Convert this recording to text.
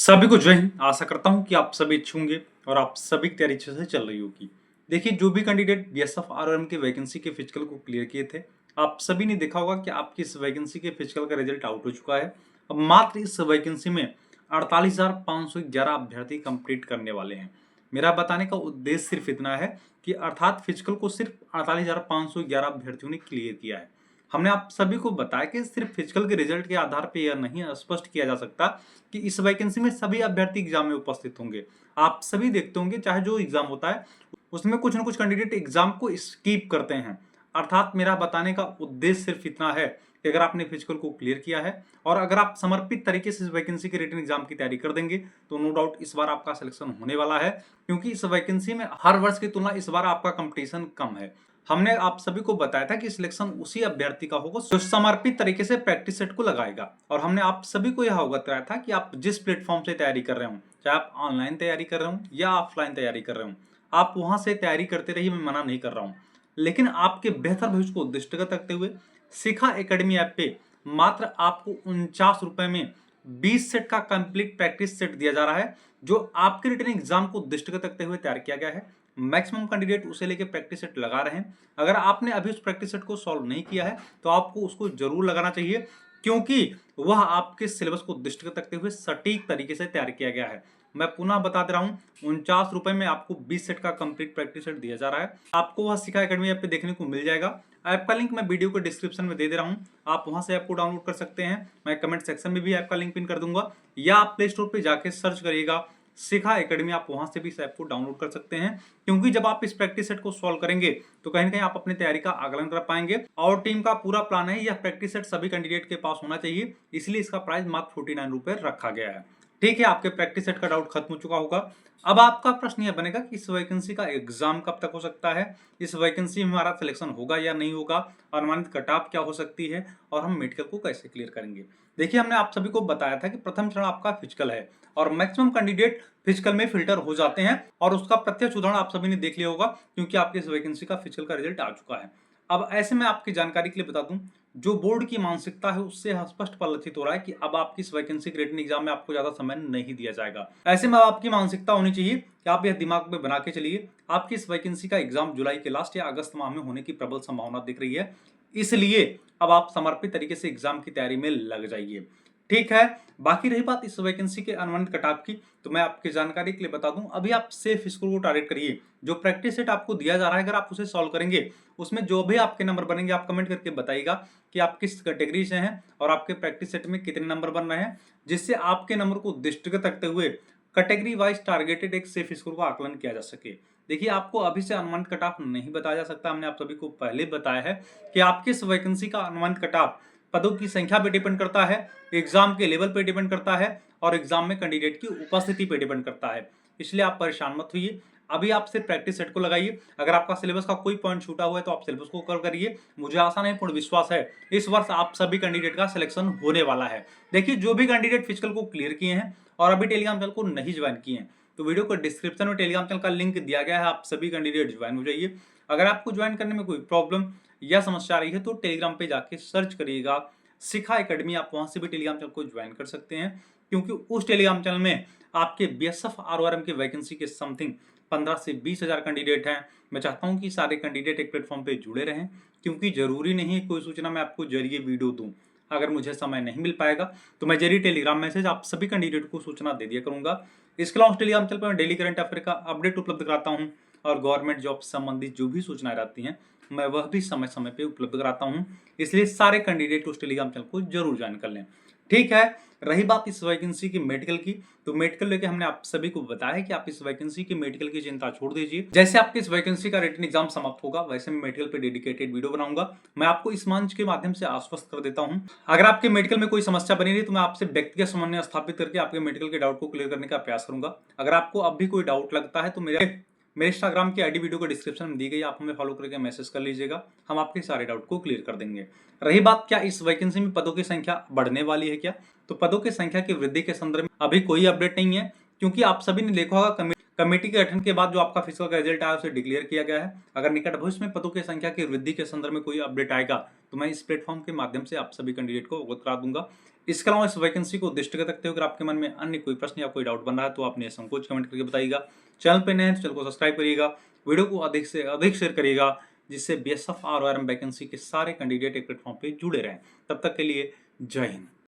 सभी को जय हिंद। आशा करता हूं कि आप सभी अच्छे होंगे और आप सभी की तैयारी अच्छे से चल रही होगी। देखिए, जो भी कैंडिडेट बीएसएफ आरआरएम के वैकेंसी के फिजिकल को क्लियर किए थे, आप सभी ने देखा होगा कि आपकी इस वैकेंसी के फिजिकल का रिजल्ट आउट हो चुका है। अब मात्र इस वैकेंसी में 48,511 अभ्यर्थी कंप्लीट करने वाले हैं। मेरा बताने का उद्देश्य सिर्फ इतना है कि अर्थात फिजिकल को सिर्फ 48,511 अभ्यर्थियों ने क्लियर किया है। हमने आप सभी को बताया कि सिर्फ फिजिकल के रिजल्ट के आधार पर यह नहीं स्पष्ट किया जा सकता कि इस वैकेंसी में सभी अभ्यर्थी एग्जाम में उपस्थित होंगे। आप सभी देखते होंगे, चाहे जो एग्जाम होता है उसमें कुछ न कुछ कैंडिडेट एग्जाम को स्किप करते हैं। अर्थात मेरा बताने का उद्देश्य सिर्फ इतना है कि अगर आपने फिजिकल को क्लियर किया है और अगर आप समर्पित तरीके से इस वैकेंसी के रिटन एग्जाम की तैयारी कर देंगे तो नो डाउट इस बार आपका सिलेक्शन होने वाला है, क्योंकि इस वैकेंसी में हर वर्ष की तुलना इस बार आपका कंपटीशन कम है। हमने आप सभी को बताया था कि सिलेक्शन उसी अभ्यर्थी का होगा जो समर्पित तरीके से प्रैक्टिस सेट को लगाएगा, और हमने आप सभी को यह अवगत कराया था कि आप जिस प्लेटफॉर्म से तैयारी कर रहे हो, चाहे आप ऑनलाइन तैयारी कर रहे हो या ऑफलाइन तैयारी कर रहे हो, आप वहां से तैयारी करते रहिए, मैं मना नहीं कर रहा हूं। लेकिन आपके बेहतर भविष्य को दृष्टिगत रखते हुए शिखा एकेडमी ऐप पे मात्र आपको 49 रुपए में 20 सेट का कंप्लीट प्रैक्टिस सेट दिया जा रहा है, जो आपके रिटन एग्जाम को दृष्टिगत रखते हुए तैयार किया गया है। मैक्सिमम कैंडिडेट उसे लेके प्रैक्टिस सेट लगा रहे हैं। अगर आपने अभी उस प्रैक्टिस सेट को सॉल्व नहीं किया है तो आपको उसको जरूर लगाना चाहिए, क्योंकि वह आपके सिलेबस को दृष्टिगत रखते हुए सटीक तरीके से तैयार किया गया है। मैं पुनः बता दे रहा हूं, 49 रुपए में आपको 20 सेट का कंप्लीट प्रैक्टिस सेट दिया जा रहा है। आपको वह शिखा एकेडमी ऐप पे देखने को मिल जाएगा। ऐप का लिंक मैं वीडियो के डिस्क्रिप्शन में दे रहा हूं, आप वहां से ऐप को डाउनलोड कर सकते हैं। मैं कमेंट सेक्शन में भी ऐप का लिंक पिन कर दूंगा, या आप प्ले स्टोर पे जाके सर्च करिएगा शिखा एकेडमी, आप वहां से भी इस ऐप को डाउनलोड कर सकते हैं। क्योंकि जब आप इस प्रैक्टिस सेट को सॉल्व करेंगे तो कहीं ना कहीं आप अपनी तैयारी का आकलन कर पाएंगे। और टीम का पूरा प्लान है, यह प्रैक्टिस सेट सभी कैंडिडेट के पास होना चाहिए, इसलिए इसका प्राइस मात्र 49 रुपए रखा गया है। ठीक है, आपके प्रैक्टिस सेट का डाउट खत्म हो चुका होगा। अब आपका प्रश्न यह बनेगा कि इस वैकेंसी का एग्जाम कब तक हो सकता है, इस वैकेंसी में हमारा सिलेक्शन होगा या नहीं होगा, अनुमानित कट ऑफ क्या हो सकती है, और हम मेडिकल को कैसे क्लियर करेंगे। देखिए, हमने आप सभी को बताया था कि प्रथम चरण आपका फिजिकल है और मैक्सिमम कैंडिडेट फिजिकल में फिल्टर हो जाते हैं, और उसका प्रत्यक्ष उदाहरण आप सभी ने देख लिया होगा, क्योंकि आपके इस वैकेंसी का फिजिकल का रिजल्ट आ चुका है। अब ऐसे में आपकी जानकारी के लिए बता दूं, जो बोर्ड की मानसिकता है उससे स्पष्ट परिलक्षित हो रहा है कि अब आपकी इस वैकेंसी के रिटन एग्जाम में आपको ज्यादा समय नहीं दिया जाएगा। ऐसे में आपकी मानसिकता होनी चाहिए कि आप यह दिमाग में बना के चलिए, आपकी इस वैकेंसी का एग्जाम जुलाई के लास्ट या अगस्त माह में होने की प्रबल संभावना दिख रही है, इसलिए अब आप समर्पित तरीके से एग्जाम की तैयारी में लग जाइए। ठीक है, बाकी रही बात इस वैकेंसी के अनुमानित कट ऑफ की, तो मैं आपकी जानकारी के लिए बता दूं, अभी आप सेफ स्कोर को टारगेट करिए। जो प्रैक्टिस सेट आपको दिया जा रहा है, अगर आप उसे सॉल्व करेंगे, उसमें जो भी आपके नंबर बनेंगे आप कमेंट करके बताइएगा कि आप किस कैटेगरी से हैं और आपके प्रैक्टिस सेट में कितने नंबर बन रहे हैं, जिससे आपके नंबर को दृष्टिगत रखते हुए कैटेगरी वाइज टारगेटेड एक सेफ स्कोर का आकलन किया जा सके। देखिए, आपको अभी से अनुमानित कट ऑफ नहीं बताया जा सकता, हमने आप सभी को पहले बताया है कि आपकी इस वैकेंसी का अनुमानित कट ऑफ पदों की संख्या पे डिपेंड करता है, एग्जाम के लेवल पे डिपेंड करता है, और एग्जाम में कैंडिडेट की उपस्थिति पे डिपेंड करता है। इसलिए आप परेशान मत होइए, अभी आप सिर्फ प्रैक्टिस सेट को लगाइए। अगर आपका सिलेबस का कोई पॉइंट छूटा हुआ है तो आप सिलेबस को कवर करिए। मुझे आशा नहीं, पूर्ण विश्वास है इस वर्ष आप सभी कैंडिडेट का सिलेक्शन होने वाला है। देखिए, जो भी कैंडिडेट फिजिकल को क्लियर किए हैं और अभी टेलीग्राम चैनल को नहीं ज्वाइन किए हैं, तो वीडियो को डिस्क्रिप्शन में टेलीग्राम चैनल का लिंक दिया गया है, आप सभी कैंडिडेट ज्वाइन हो जाइए। अगर आपको ज्वाइन करने में कोई प्रॉब्लम या समस्या आ रही है तो टेलीग्राम पे जाके सर्च करिएगा शिखा एकेडमी, आप वहां से भी टेलीग्राम चैनल को ज्वाइन कर सकते हैं, क्योंकि उस टेलीग्राम चैनल में आपके बीएसएफ आरओआरएम की वैकेंसी के समथिंग 15 से 20 हजार कैंडिडेट हैं। मैं चाहता हूं कि सारे कैंडिडेट एक प्लेटफॉर्म पे जुड़े रहें, क्योंकि जरूरी नहीं कोई सूचना मैं आपको जरिए वीडियो दूं। अगर मुझे समय नहीं मिल पाएगा तो मैं जरिए टेलीग्राम मैसेज आप सभी कैंडिडेट को सूचना दे दिया करूंगा। इसके अलावा टेलीग्राम चैनल पर मैं डेली करंट अफेयर का अपडेट उपलब्ध कराता हूँ, और गवर्नमेंट जॉब से संबंधित जो भी सूचनाएं रहती हैं मैं वह भी समय समय पे उपलब्ध कराता हूं, इसलिए सारे कैंडिडेट उस टेलीग्राम चैनल को जरूर ज्वाइन कर लें। ठीक है, रही बात इस वैकेंसी की मेडिकल की, तो मेडिकल लेके हमने आप सभी को बताया कि आप इस वैकेंसी की मेडिकल की चिंता छोड़ दीजिए। जैसे आपकी इस वैकेंसी का रिटन एग्जाम समाप्त होगा, वैसे मैं मेडिकल पे डेडिकेटेड वीडियो बनाऊंगा। मैं आपको इस मंच के माध्यम से आश्वस्त कर देता हूं, अगर आपके मेडिकल में कोई समस्या बनी रही तो मैं आपसे व्यक्तिगत समन्वय स्थापित करके आपके मेडिकल के डाउट को क्लियर करने का प्रयास करूंगा। अगर आपको अब भी कोई डाउट लगता है तो मेरे इंस्टाग्राम की आईडी वीडियो को डिस्क्रिप्शन में दी गई, आप हमें फॉलो करके मैसेज कर लीजिएगा, हम आपके सारे डाउट को क्लियर कर देंगे। रही बात क्या इस वैकेंसी में पदों की संख्या बढ़ने वाली है क्या, तो पदों की संख्या की वृद्धि के संदर्भ में अभी कोई अपडेट नहीं है, क्योंकि आप सभी ने देखा होगा कमेटी के गठन के बाद जो आपका फिजिकल का रिजल्ट आया उसे डिक्लेयर किया गया है। अगर निकट भविष्य में पदों की संख्या की वृद्धि के संदर्भ में कोई अपडेट आएगा तो मैं इस प्लेटफॉर्म के माध्यम से आप सभी कैंडिडेट को अवगत करा दूंगा। इसके अलावा इस वैकेंसी को दृष्टिगत रखते हुए अगर आपके मन में अन्य कोई प्रश्न या कोई डाउट बन रहा है तो आप निसंकोच कमेंट करके बताइएगा। चैनल पे नए हैं तो चैनल को सब्सक्राइब करिएगा, वीडियो को अधिक से अधिक शेयर करिएगा, जिससे बीएसएफ आरओआरएम वैकेंसी के सारे कैंडिडेट एक प्लेटफॉर्म पे जुड़े रहें। तब तक के लिए जय हिंद।